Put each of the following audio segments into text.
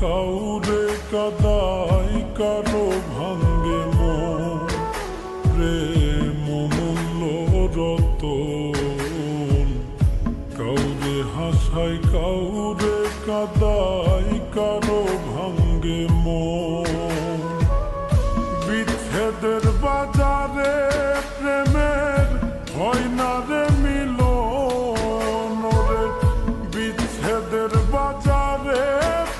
কাউরে কাদাই কারো ভাঙ্গে মন, প্রেম মূল্য রতন। কাউরে হাসাই কাউরে কাদাই কারো ভাঙ্গে মন। বিচ্ছেদের বাজারে প্রেমের হয় না রে মিলন রে। বিচ্ছেদের বাজারে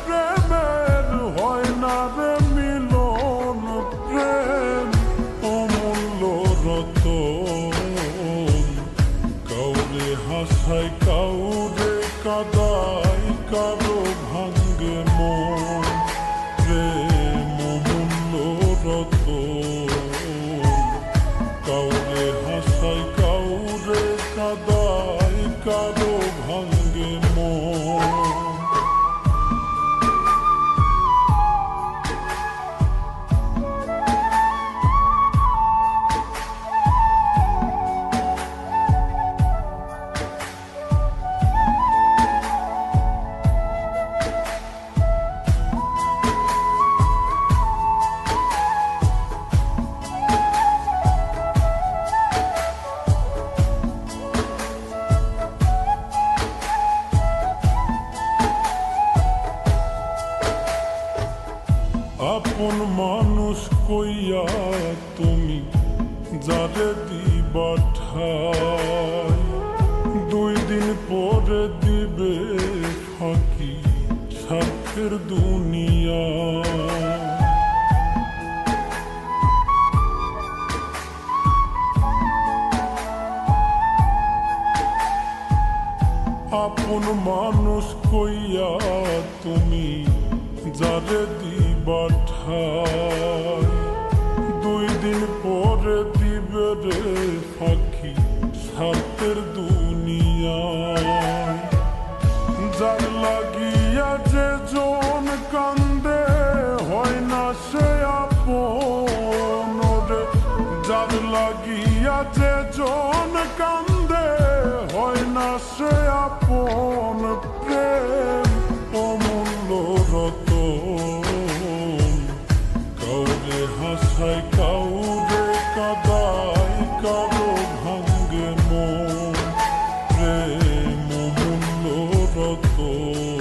প্রেমের হয় না রে মিলন। প্রেম অমূল্য রতন। কাউরে হাসাই কাউরে কাদাই কারো ভাঙ্গে মন, প্রেম অমূল্য রতন। কাউরে হাসাই কাউরে কাদাই কারো ভাঙ্গে মন। আপন মানুষ কইয়া তুমি যারে দিবা ঠাই, 2 দিন পরে দিবে ফাঁকি স্বার্থের দুনিয়া। আপন মানুষ কইয়া তুমি যারে দিবা ঠাই, 2 দিন পরে দিবে রে ফাঁকি স্বার্থের দুনিয়ায়। যার লাগিয়া যে জন কান্দে হয় না সে আপন রে। যার লাগিয়া যে জন কান্দে হয় না সে আপন। প্রেম অমূল্য রতন। কাউরে হাসাই কাউরে কাদাই কারো ভাঙ্গে মন, প্রেম অমূল্য রতন।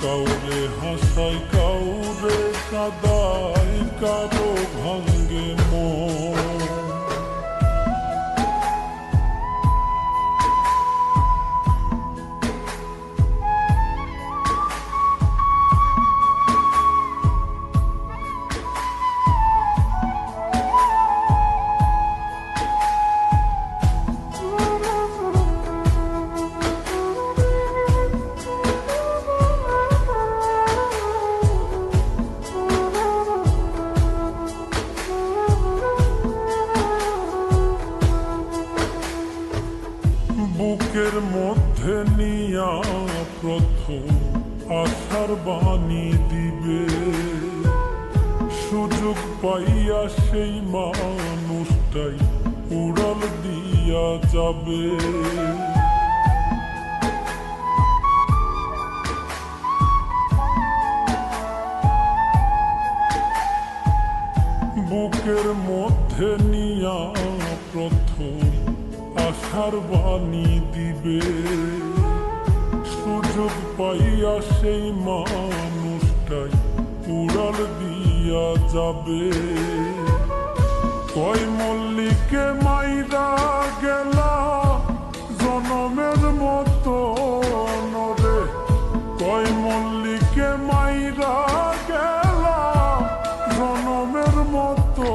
কাউরে হাসাই কাউরে কাদাই কারো ভাঙ্গে মন। বুকের মধ্যে নিয়া প্রথম আশার বাণী দিবে, সুযোগ পাইয়া সেই মানুষটাই উড়াল দিয়া যাবে। বুকের মধ্যে নিয়া প্রথম আশার বাণী দিবে, সুযোগ পাইয়া সেই মানুষটাই উড়াল দিয়া যাবে। কয় মল্লিকে মাইরা গেলা জনমের মতো রে। কয় মল্লিকে মাইরা গেলা জনমের মতো।